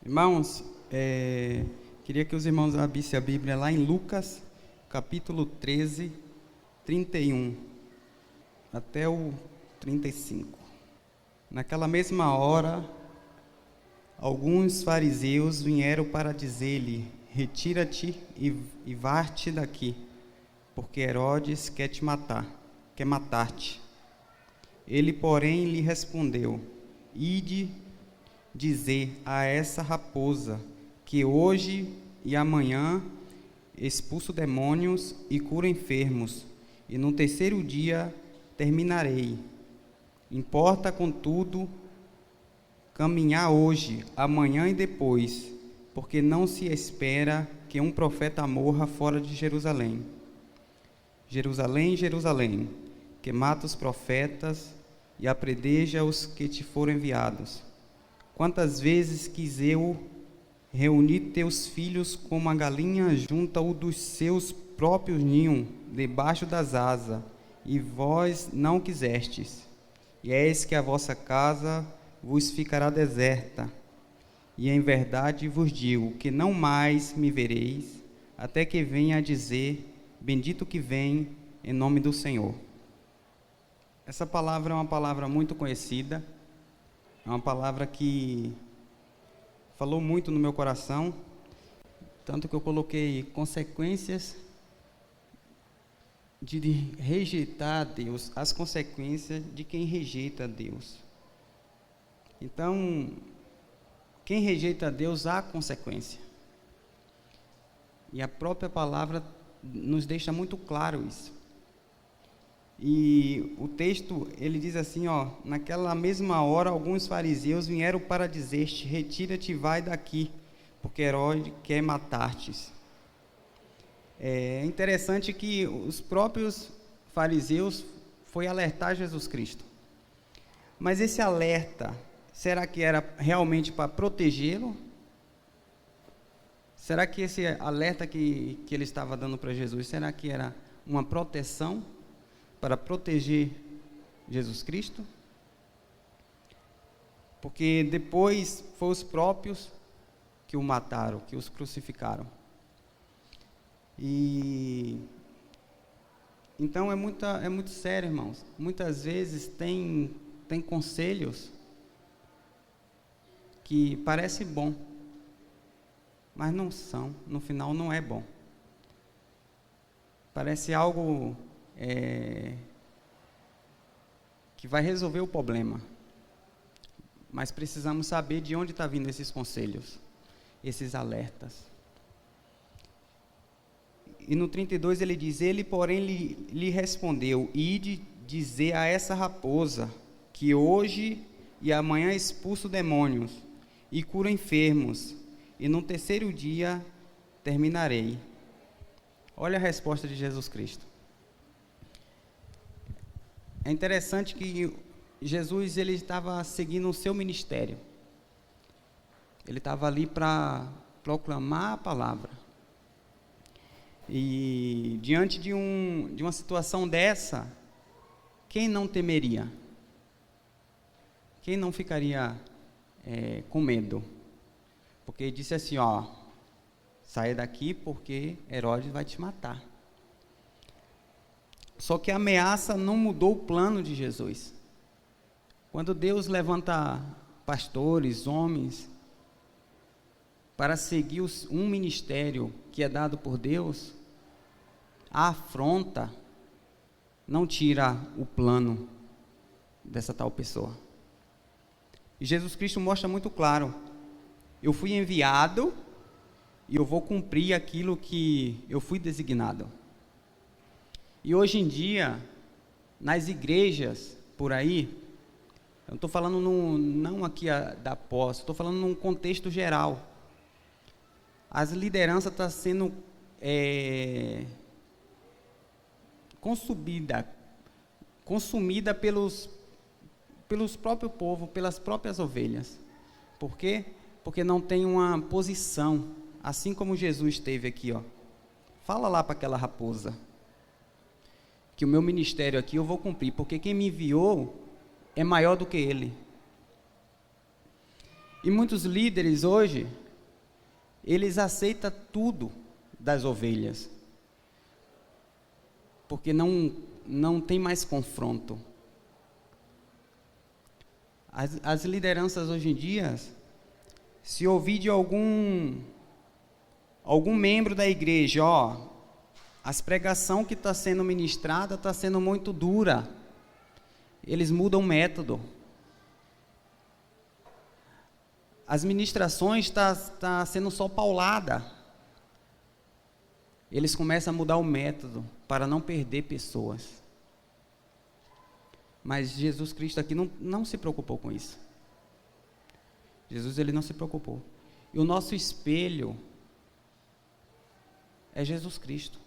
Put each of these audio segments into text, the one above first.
Irmãos, queria que os irmãos abrissem a Bíblia lá em Lucas, capítulo 13, 31, até o 35. Naquela mesma hora, alguns fariseus vieram para dizer-lhe: retira-te e vá-te daqui, porque Herodes quer matar-te. Ele, porém, lhe respondeu: ide dizer a essa raposa que hoje e amanhã expulso demônios e curo enfermos, e no terceiro dia terminarei. Importa, contudo, caminhar hoje, amanhã e depois, porque não se espera que um profeta morra fora de Jerusalém. Jerusalém, Jerusalém, que mata os profetas e apredeja os que te foram enviados. Quantas vezes quis eu reunir teus filhos como a galinha junta o dos seus próprios ninhos debaixo das asas, e vós não quisestes. E eis que a vossa casa vos ficará deserta. E em verdade vos digo que não mais me vereis, até que venha a dizer: bendito que vem em nome do Senhor. Essa palavra é uma palavra muito conhecida, é uma palavra que falou muito no meu coração, tanto que eu coloquei consequências de rejeitar a Deus, as consequências de quem rejeita a Deus. Então, quem rejeita a Deus, há consequência. E a própria palavra nos deixa muito claro isso. E o texto, ele diz assim, naquela mesma hora, alguns fariseus vieram para dizer-te: retira-te e vai daqui, porque Herodes quer matar-te. É interessante que os próprios fariseus foi alertar Jesus Cristo. Mas esse alerta, será que era realmente para protegê-lo? Será que esse alerta que ele estava dando para Jesus, será que era uma proteção para proteger Jesus Cristo? Porque depois foram os próprios que o mataram, que os crucificaram. E então é muito sério, irmãos. Muitas vezes tem conselhos que parecem bom, mas não são, no final não é bom. Parece algo que vai resolver o problema, mas precisamos saber de onde está vindo esses conselhos, esses alertas. E no 32 ele diz: ele, porém, lhe respondeu: ide dizer a essa raposa que hoje e amanhã expulso demônios e curo enfermos, e no terceiro dia terminarei. Olha a resposta de Jesus Cristo. É interessante que Jesus, ele estava seguindo o seu ministério. Ele estava ali para proclamar a palavra. E diante de uma situação dessa, quem não temeria? Quem não ficaria com medo? Porque disse assim, saia daqui porque Herodes vai te matar. Só que a ameaça não mudou o plano de Jesus. Quando Deus levanta pastores, homens, para seguir um ministério que é dado por Deus, a afronta não tira o plano dessa tal pessoa. E Jesus Cristo mostra muito claro: eu fui enviado e eu vou cumprir aquilo que eu fui designado. E hoje em dia, nas igrejas por aí, eu não estou falando não aqui da posse, estou falando num contexto geral. As lideranças estão sendo consumida pelos próprios povos, pelas próprias ovelhas. Por quê? Porque não tem uma posição, assim como Jesus teve aqui, Fala lá para aquela raposa que o meu ministério aqui eu vou cumprir, porque quem me enviou é maior do que ele. E muitos líderes hoje, eles aceitam tudo das ovelhas, porque não tem mais confronto. As lideranças hoje em dia, se ouvir de algum membro da igreja, as pregação que está sendo ministrada está sendo muito dura, eles mudam o método. As ministrações tá sendo só paulada. Eles começam a mudar o método para não perder pessoas. Mas Jesus Cristo aqui não se preocupou com isso. Jesus, ele não se preocupou. E o nosso espelho é Jesus Cristo.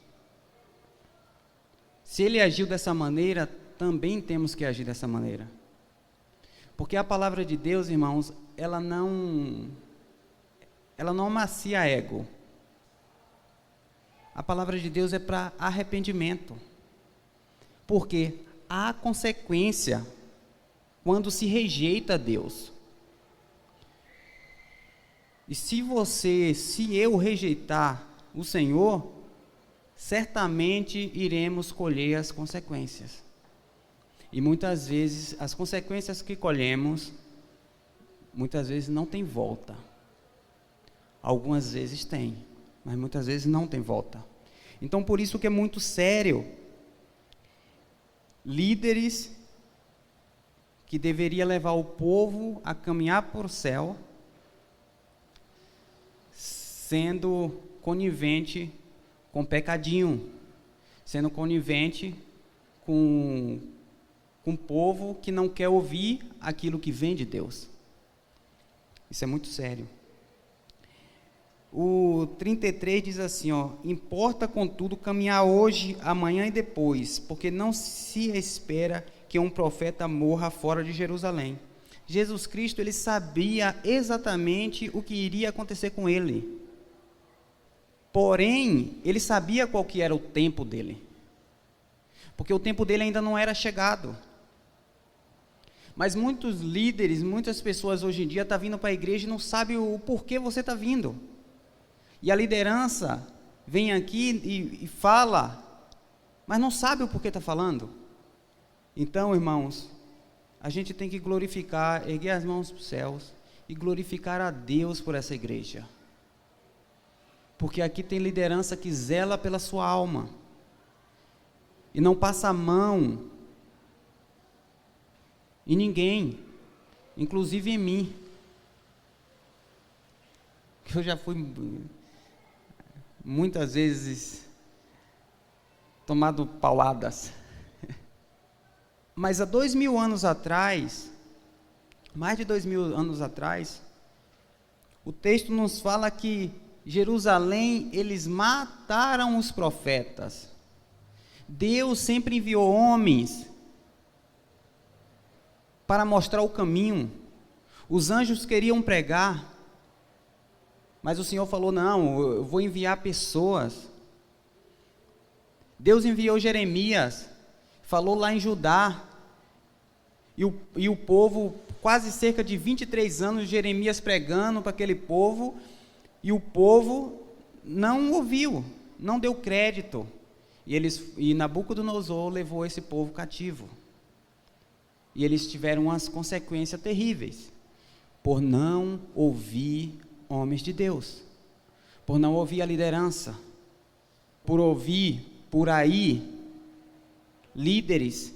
Se ele agiu dessa maneira, também temos que agir dessa maneira. Porque a palavra de Deus, irmãos, ela não amacia ego. A palavra de Deus é para arrependimento. Porque há consequência quando se rejeita Deus. E se eu rejeitar o Senhor, certamente iremos colher as consequências. E muitas vezes, as consequências que colhemos, muitas vezes não tem volta. Algumas vezes tem, mas muitas vezes não tem volta. Então, por isso que é muito sério. Líderes que deveriam levar o povo a caminhar para o céu, sendo conivente com pecadinho, sendo conivente com um povo que não quer ouvir aquilo que vem de Deus. Isso é muito sério. O 33 diz assim, importa contudo caminhar hoje, amanhã e depois, porque não se espera que um profeta morra fora de Jerusalém. Jesus Cristo, ele sabia exatamente o que iria acontecer com ele. Porém, ele sabia qual que era o tempo dele. Porque o tempo dele ainda não era chegado. Mas muitos líderes, muitas pessoas hoje em dia estão vindo para a igreja e não sabem o porquê você está vindo. E a liderança vem aqui e fala, mas não sabe o porquê está falando. Então, irmãos, a gente tem que glorificar, erguer as mãos para os céus e glorificar a Deus por essa igreja. Porque aqui tem liderança que zela pela sua alma e não passa a mão em ninguém, inclusive em mim. Eu já fui muitas vezes tomado pauladas. Mas há 2000 anos atrás, mais de 2000 anos atrás, o texto nos fala que Jerusalém, eles mataram os profetas. Deus sempre enviou homens para mostrar o caminho. Os anjos queriam pregar, mas o Senhor falou, não, eu vou enviar pessoas. Deus enviou Jeremias, falou lá em Judá, e o povo, quase cerca de 23 anos, Jeremias pregando para aquele povo, e o povo não ouviu, não deu crédito, e Nabucodonosor levou esse povo cativo, e eles tiveram umas consequências terríveis, por não ouvir homens de Deus, por não ouvir a liderança, por ouvir por aí líderes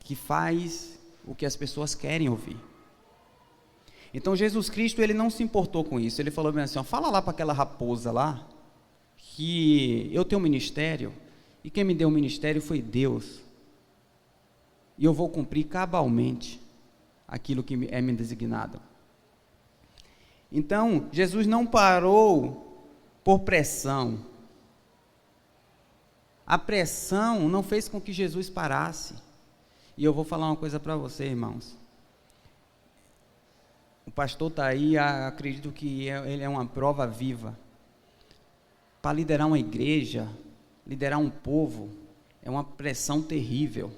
que faz o que as pessoas querem ouvir. Então Jesus Cristo, ele não se importou com isso. Ele falou bem assim, fala lá para aquela raposa lá, que eu tenho um ministério, e quem me deu o ministério foi Deus, e eu vou cumprir cabalmente aquilo que é me designado. Então, Jesus não parou por pressão. A pressão não fez com que Jesus parasse. E eu vou falar uma coisa para você, irmãos. O pastor está aí, acredito que ele é uma prova viva. Para liderar uma igreja, liderar um povo, é uma pressão terrível.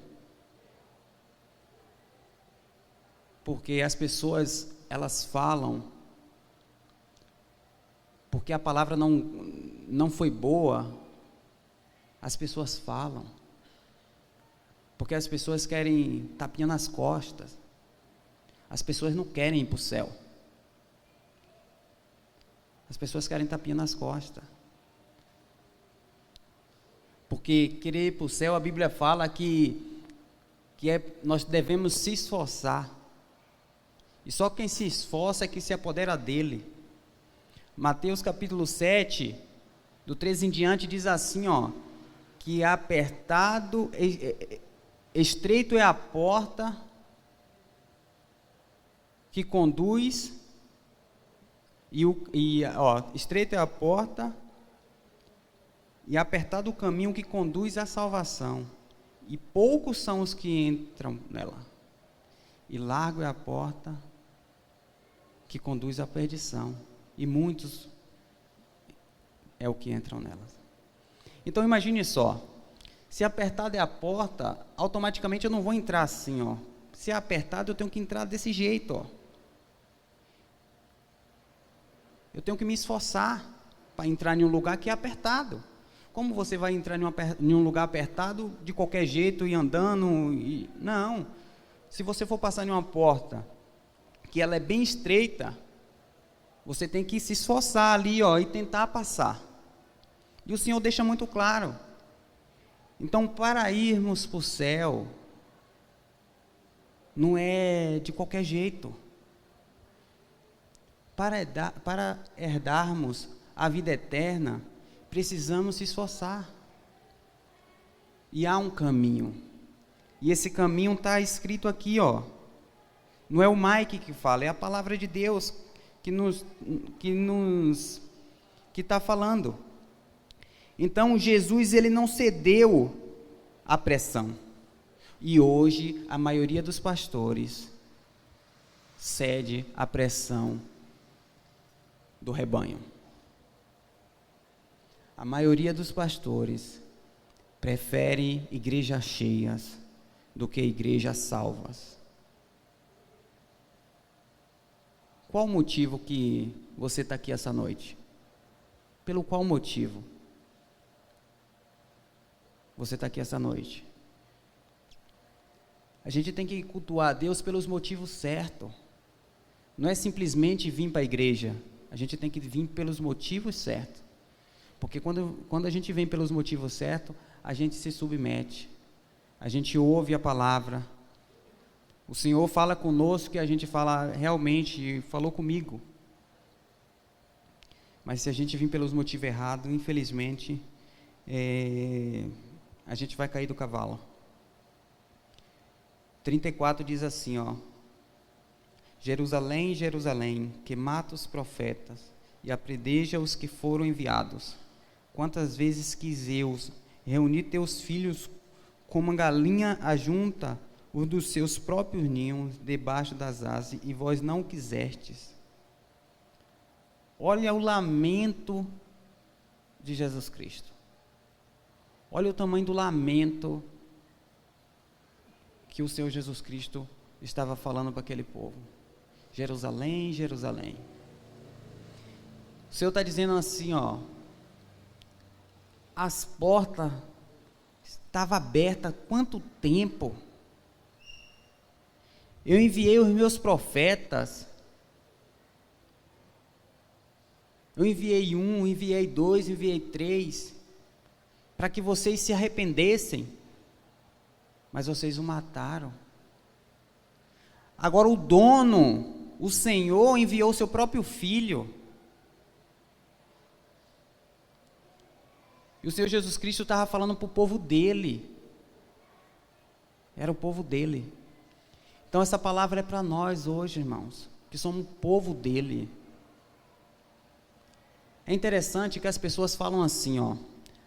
Porque as pessoas elas falam porque a palavra não foi boa. As pessoas falam porque as pessoas querem tapinha nas costas. As pessoas não querem ir para o céu. As pessoas querem tapinha nas costas. Porque querer ir para o céu, a Bíblia fala que nós devemos se esforçar. E só quem se esforça é que se apodera dele. Mateus capítulo 7, do 13 em diante, diz assim, ó, que apertado, estreito é a porta que conduz, estreito é a porta e apertado o caminho que conduz à salvação, e poucos são os que entram nela, e largo é a porta que conduz à perdição, e muitos é o que entram nela. Então imagine só, se apertada é a porta, automaticamente eu não vou entrar assim, ó. Se é apertado, eu tenho que entrar desse jeito, ó. Eu tenho que me esforçar para entrar em um lugar que é apertado. Como você vai entrar em um lugar apertado de qualquer jeito e andando? Não. Se você for passar em uma porta que ela é bem estreita, você tem que se esforçar ali, ó, e tentar passar. E o Senhor deixa muito claro. Então, para irmos para o céu, não é de qualquer jeito. Para herdarmos a vida eterna, precisamos se esforçar. E há um caminho. E esse caminho está escrito aqui, ó. Não é o Mike que fala, é a palavra de Deus que está falando. Então Jesus, ele não cedeu à pressão. E hoje a maioria dos pastores cede à pressão do rebanho. A maioria dos pastores prefere igrejas cheias do que igrejas salvas. Qual o motivo que você está aqui essa noite? Pelo qual motivo você está aqui essa noite? A gente tem que cultuar a Deus pelos motivos certos. Não é simplesmente vir para a igreja. A gente tem que vir pelos motivos certos. Porque quando a gente vem pelos motivos certos, a gente se submete. A gente ouve a palavra. O Senhor fala conosco e a gente fala, realmente, falou comigo. Mas se a gente vir pelos motivos errados, infelizmente, a gente vai cair do cavalo. 34 diz assim, ó: Jerusalém, Jerusalém, que mata os profetas e apredeja os que foram enviados. Quantas vezes quis eu reunir teus filhos como uma galinha ajunta os dos seus próprios ninhos debaixo das asas, e vós não quisestes. Olha o lamento de Jesus Cristo. Olha o tamanho do lamento que o Senhor Jesus Cristo estava falando para aquele povo. Jerusalém, Jerusalém. O Senhor está dizendo assim, ó, as portas estavam abertas há quanto tempo? Eu enviei os meus profetas. Eu enviei 1, enviei 2, enviei 3, para que vocês se arrependessem, mas vocês o mataram. Agora o dono, o Senhor, enviou seu próprio filho. E o Senhor Jesus Cristo estava falando para o povo dele. Era o povo dele. Então essa palavra é para nós hoje, irmãos, que somos o povo dele. É interessante que as pessoas falam assim, ó,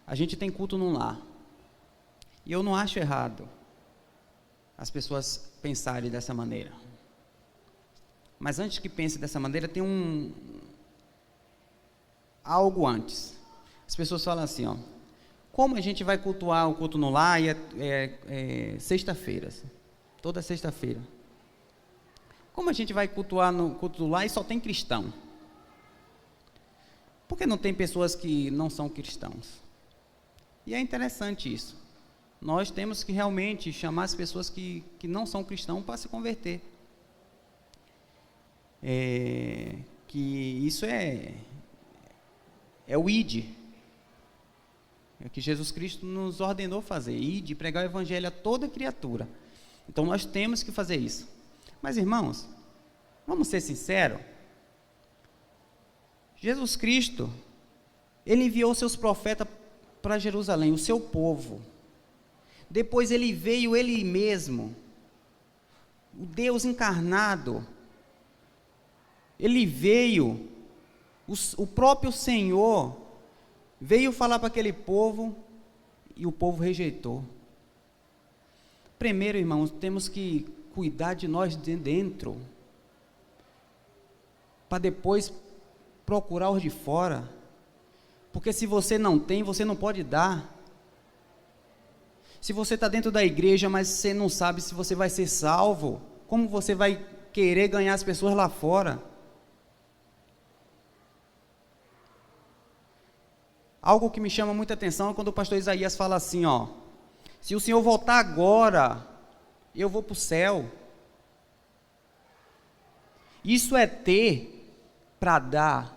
a gente tem culto num lar. E eu não acho errado as pessoas pensarem dessa maneira. Mas antes que pense dessa maneira, tem algo antes. As pessoas falam assim, ó, como a gente vai cultuar o culto no lar e é sexta-feira, toda sexta-feira. Como a gente vai cultuar no culto lá e só tem cristão? Por que não tem pessoas que não são cristãos? E é interessante isso. Nós temos que realmente chamar as pessoas que não são cristãos para se converter. Que isso é o ID. É o que Jesus Cristo nos ordenou fazer. ID, pregar o evangelho a toda criatura. Então nós temos que fazer isso. Mas irmãos, vamos ser sinceros. Jesus Cristo, Ele enviou seus profetas para Jerusalém, o seu povo. Depois Ele veio Ele mesmo, o Deus encarnado. Ele veio, o próprio Senhor, veio falar para aquele povo, e o povo rejeitou. Primeiro, irmãos, temos que cuidar de nós de dentro, para depois procurar os de fora, porque se você não tem, você não pode dar. Se você está dentro da igreja, mas você não sabe se você vai ser salvo, como você vai querer ganhar as pessoas lá fora? Algo que me chama muita atenção é quando o pastor Isaías fala assim, se o Senhor voltar agora, eu vou para o céu. Isso é ter para dar.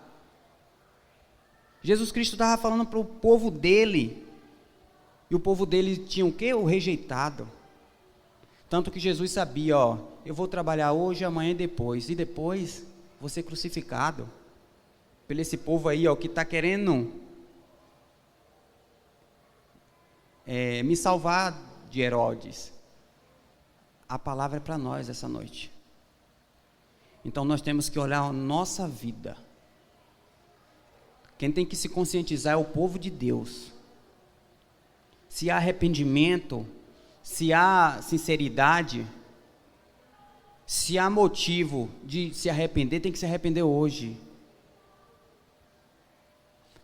Jesus Cristo estava falando para o povo dele, e o povo dele tinha o quê? O rejeitado. Tanto que Jesus sabia, eu vou trabalhar hoje, amanhã e depois vou ser crucificado, pelo esse povo aí, que está querendo me salvar de Herodes. A palavra é para nós essa noite. Então nós temos que olhar a nossa vida. Quem tem que se conscientizar é o povo de Deus. Se há arrependimento, se há sinceridade, se há motivo de se arrepender, tem que se arrepender hoje.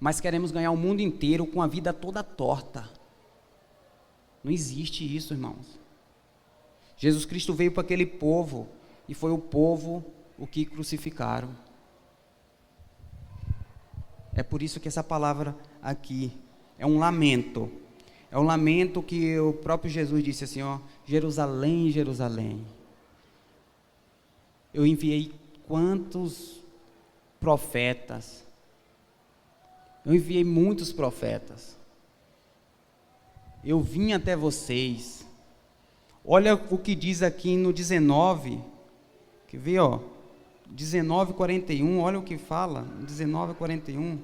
Mas queremos ganhar o mundo inteiro com a vida toda torta. Não existe isso, irmãos. Jesus Cristo veio para aquele povo, e foi o povo o que crucificaram. É por isso que essa palavra aqui é um lamento. É um lamento que o próprio Jesus disse assim, Jerusalém, Jerusalém, eu enviei quantos profetas? Eu enviei muitos profetas. Eu vim até vocês. Olha o que diz aqui no 19, quer ver, 19:41, olha o que fala, 19:41.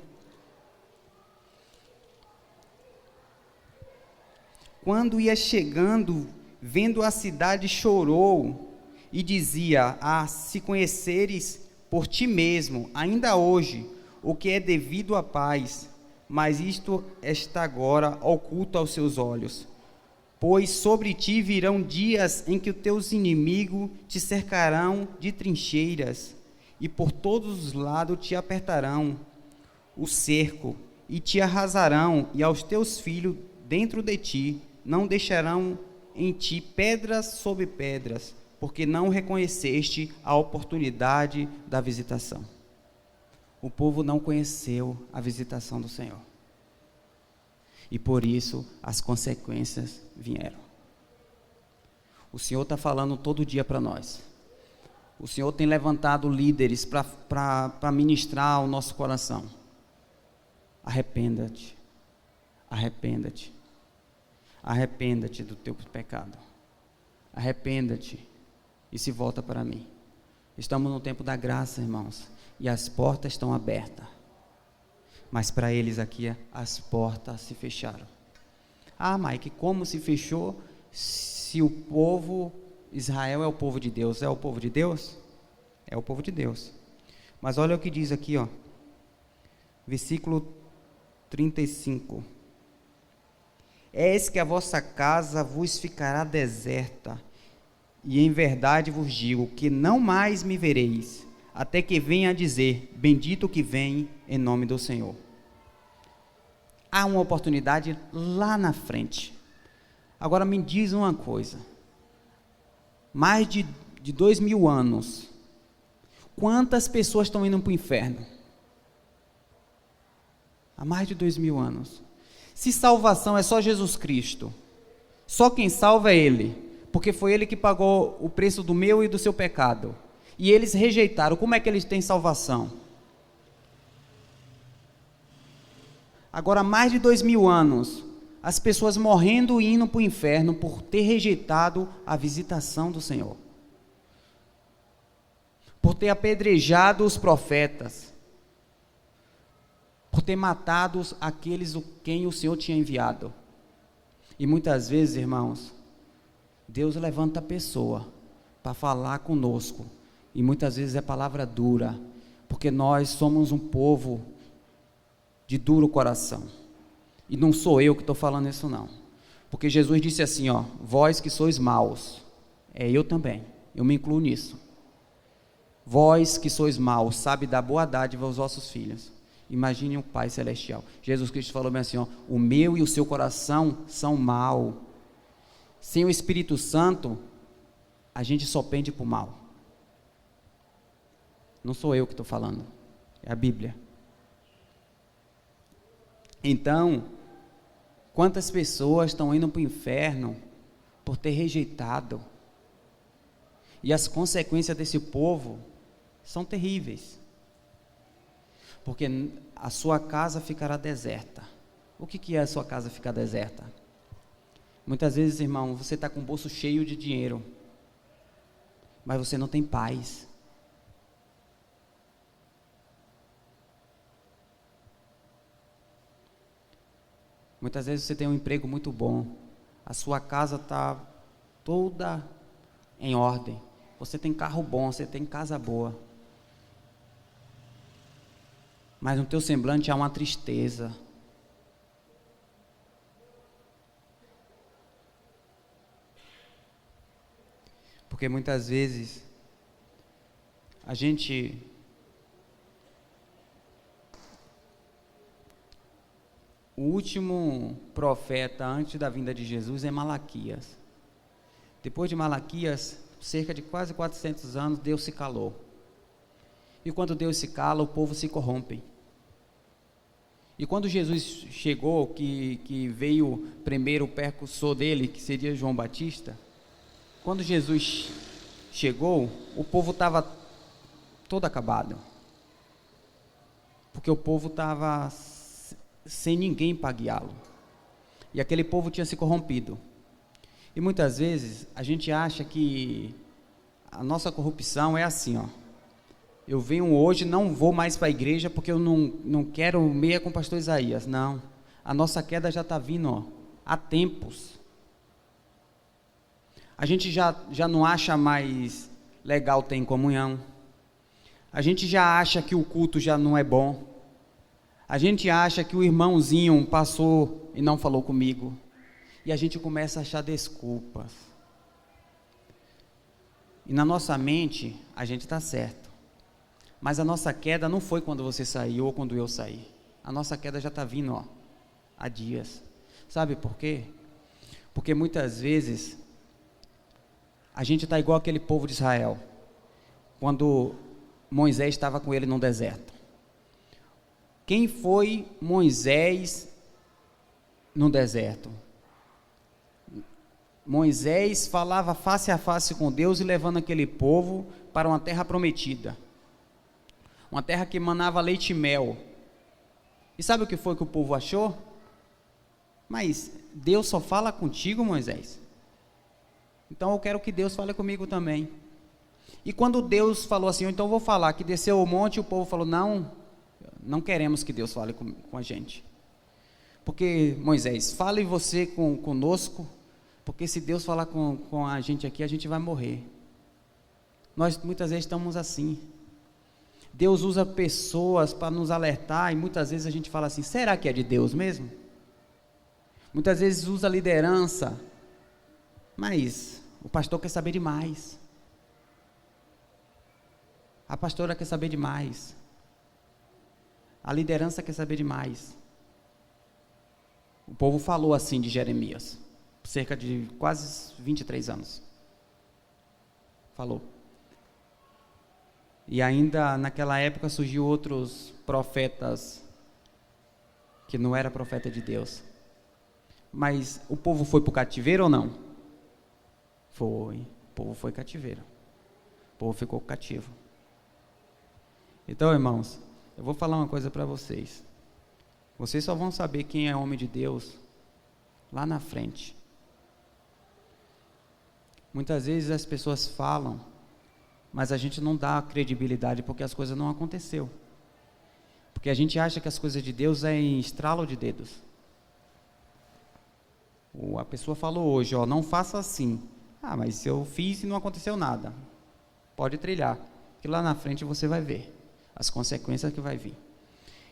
Quando ia chegando, vendo a cidade, chorou e dizia, se conheceres por ti mesmo, ainda hoje, o que é devido à paz, mas isto está agora oculto aos seus olhos. Pois sobre ti virão dias em que os teus inimigos te cercarão de trincheiras, e por todos os lados te apertarão o cerco, e te arrasarão, e aos teus filhos dentro de ti não deixarão em ti pedras sobre pedras, porque não reconheceste a oportunidade da visitação. O povo não conheceu a visitação do Senhor. E por isso as consequências vieram. O Senhor está falando todo dia para nós. O Senhor tem levantado líderes para ministrar ao nosso coração. Arrependa-te. Arrependa-te. Arrependa-te do teu pecado. Arrependa-te e se volta para mim. Estamos no tempo da graça, irmãos, e as portas estão abertas. Mas para eles aqui, as portas se fecharam. Mike, como se fechou se o povo, Israel é o povo de Deus? É o povo de Deus? É o povo de Deus. Mas olha o que diz aqui, versículo 35. Eis que a vossa casa vos ficará deserta, e em verdade vos digo que não mais me vereis, até que venha a dizer, bendito que vem em nome do Senhor. Há uma oportunidade lá na frente. Agora me diz uma coisa, mais de 2000 anos, Quantas pessoas estão indo para o inferno? Há mais de 2000 anos. Se salvação é só Jesus Cristo, só quem salva é Ele, porque foi Ele que pagou o preço do meu e do seu pecado, e eles rejeitaram, como é que eles têm salvação? Agora, há mais de 2000 anos, as pessoas morrendo e indo para o inferno por ter rejeitado a visitação do Senhor, por ter apedrejado os profetas, por ter matado aqueles quem o Senhor tinha enviado. E muitas vezes, irmãos, Deus levanta a pessoa para falar conosco, e muitas vezes é palavra dura, porque nós somos um povo de duro coração. E não sou eu que estou falando isso não, porque Jesus disse assim, ó, vós que sois maus, eu também, eu me incluo nisso. Vós que sois maus, sabe dar boa dádiva aos vossos filhos. Imagine um Pai Celestial. Jesus Cristo falou bem assim, ó, o meu e o seu coração são mau. Sem o Espírito Santo, a gente só pende para o mal. Não sou eu que estou falando, é a Bíblia. Então, quantas pessoas estão indo para o inferno por ter rejeitado? E as consequências desse povo são terríveis. Porque a sua casa ficará deserta. O que é a sua casa ficar deserta? Muitas vezes, irmão, você está com o bolso cheio de dinheiro, mas você não tem paz. Muitas vezes você tem um emprego muito bom, a sua casa está toda em ordem, você tem carro bom, você tem casa boa, mas no teu semblante há uma tristeza. Porque muitas vezes o último profeta antes da vinda de Jesus é Malaquias. Depois de Malaquias, cerca de quase 400 anos, Deus se calou. E quando Deus se cala, o povo se corrompe. E quando Jesus chegou, que veio primeiro o precursor dele, que seria João Batista, quando Jesus chegou, o povo estava todo acabado, porque o povo estava sem ninguém para guiá-lo, e aquele povo tinha se corrompido. E muitas vezes a gente acha que a nossa corrupção é assim, ó, eu venho hoje, não vou mais para a igreja porque eu não quero meia com o pastor Isaías. Não, a nossa queda já está vindo, ó, há tempos. A gente já não acha mais legal ter em comunhão, a gente já acha que o culto já não é bom, a gente acha que o irmãozinho passou e não falou comigo, e a gente começa a achar desculpas, e na nossa mente a gente está certo, mas a nossa queda não foi quando você saiu ou quando eu saí, a nossa queda já está vindo, ó, há dias. Sabe por quê? Porque muitas vezes a gente está igual aquele povo de Israel, quando Moisés estava com ele no deserto. Quem foi Moisés no deserto? Moisés falava face a face com Deus e levando aquele povo para uma terra prometida, uma terra que manava leite e mel. E sabe o que foi que o povo achou? Mas Deus só fala contigo, Moisés? Então eu quero que Deus fale comigo também. E quando Deus falou assim, então eu vou falar, que desceu o monte, o povo falou, não queremos que Deus fale com a gente. Porque, Moisés, fale você conosco, porque se Deus falar com a gente aqui, a gente vai morrer. Nós muitas vezes estamos assim. Deus usa pessoas para nos alertar, e muitas vezes a gente fala assim, será que é de Deus mesmo? Muitas vezes usa liderança, mas o pastor quer saber demais, a pastora quer saber demais, a liderança quer saber demais. O povo falou assim de Jeremias, cerca de quase 23 anos, falou. E ainda naquela época surgiu outros profetas que não era profeta de Deus. Mas o povo foi para o cativeiro ou não? Foi. O povo foi cativeiro. O povo ficou cativo. Então, irmãos, eu vou falar uma coisa para vocês. Vocês só vão saber quem é homem de Deus lá na frente. Muitas vezes as pessoas falam, mas a gente não dá credibilidade porque as coisas não aconteceu. Porque a gente acha que as coisas de Deus é em estralo de dedos. A pessoa falou hoje, não faça assim. Mas eu fiz e não aconteceu nada. Pode trilhar, que lá na frente você vai ver as consequências que vai vir.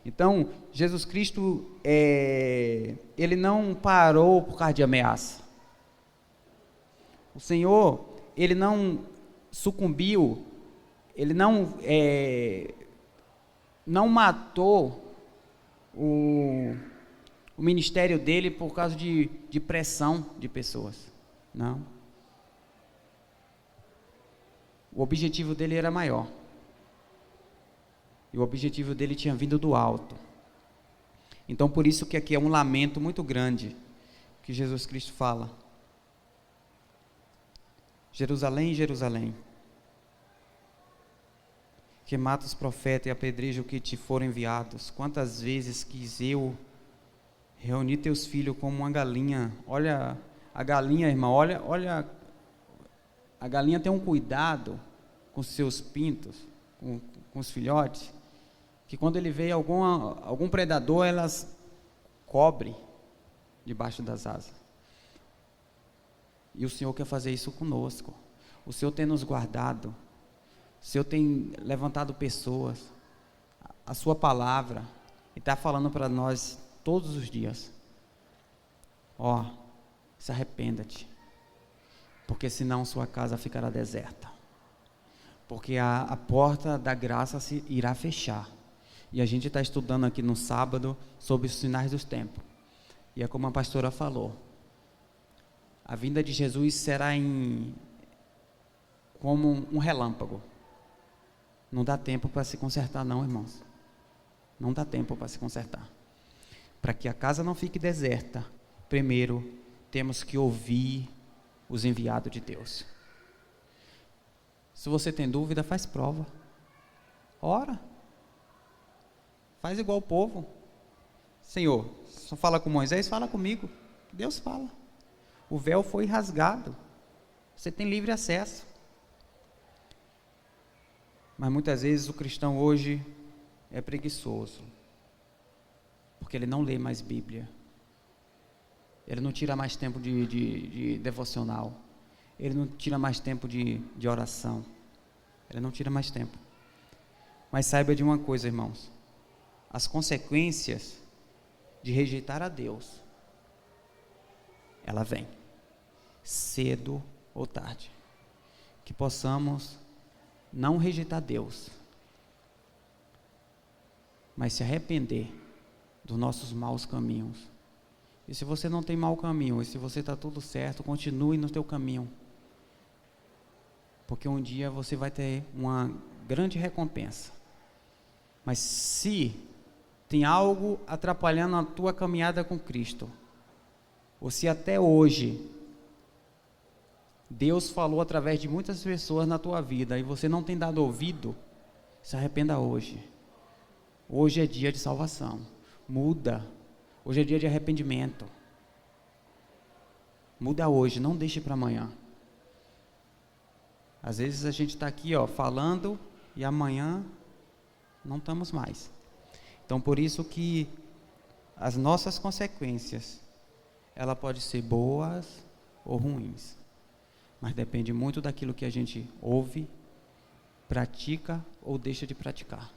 Então, Jesus Cristo, ele não parou por causa de ameaça. O Senhor, ele não sucumbiu, ele não matou o ministério dele por causa de pressão de pessoas. Não. O objetivo dele era maior. E o objetivo dele tinha vindo do alto. Então, por isso que aqui é um lamento muito grande que Jesus Cristo fala. Jerusalém, Jerusalém, que mata os profetas e apedreja o que te foram enviados. Quantas vezes quis eu reunir teus filhos como uma galinha. Olha a galinha, irmão, olha, a galinha tem um cuidado com seus pintos, com os filhotes, que quando ele vê algum predador, elas cobrem debaixo das asas. E o Senhor quer fazer isso conosco. O Senhor tem nos guardado. O Senhor tem levantado pessoas. A sua palavra está falando para nós todos os dias. Se arrependa-te, porque senão sua casa ficará deserta. Porque a porta da graça se irá fechar. E a gente está estudando aqui no sábado sobre os sinais dos tempos. E é como a pastora falou. A vinda de Jesus será como um relâmpago. Não dá tempo para se consertar não, irmãos. Não dá tempo para se consertar. Para que a casa não fique deserta, primeiro temos que ouvir os enviados de Deus. Se você tem dúvida, faz prova. Ora. Faz igual o povo. Senhor, só fala com Moisés, fala comigo. Deus fala. O véu foi rasgado. Você tem livre acesso. Mas muitas vezes o cristão hoje é preguiçoso. Porque ele não lê mais Bíblia. Ele não tira mais tempo de devocional. Ele não tira mais tempo de oração. Ele não tira mais tempo. Mas saiba de uma coisa, irmãos. As consequências de rejeitar a Deus, ela vem. Cedo ou tarde. Que possamos não rejeitar Deus, mas se arrepender dos nossos maus caminhos. E se você não tem mau caminho, e se você está tudo certo, continue no teu caminho. Porque um dia você vai ter uma grande recompensa. Mas se tem algo atrapalhando a tua caminhada com Cristo, ou se até hoje Deus falou através de muitas pessoas na tua vida e você não tem dado ouvido, se arrependa hoje. Hoje é dia de salvação. Muda. Hoje é dia de arrependimento. Muda hoje, não deixe para amanhã. Às vezes a gente está aqui falando e amanhã não estamos mais. Então por isso que as nossas consequências, ela pode ser boas ou ruins. Mas depende muito daquilo que a gente ouve, pratica ou deixa de praticar.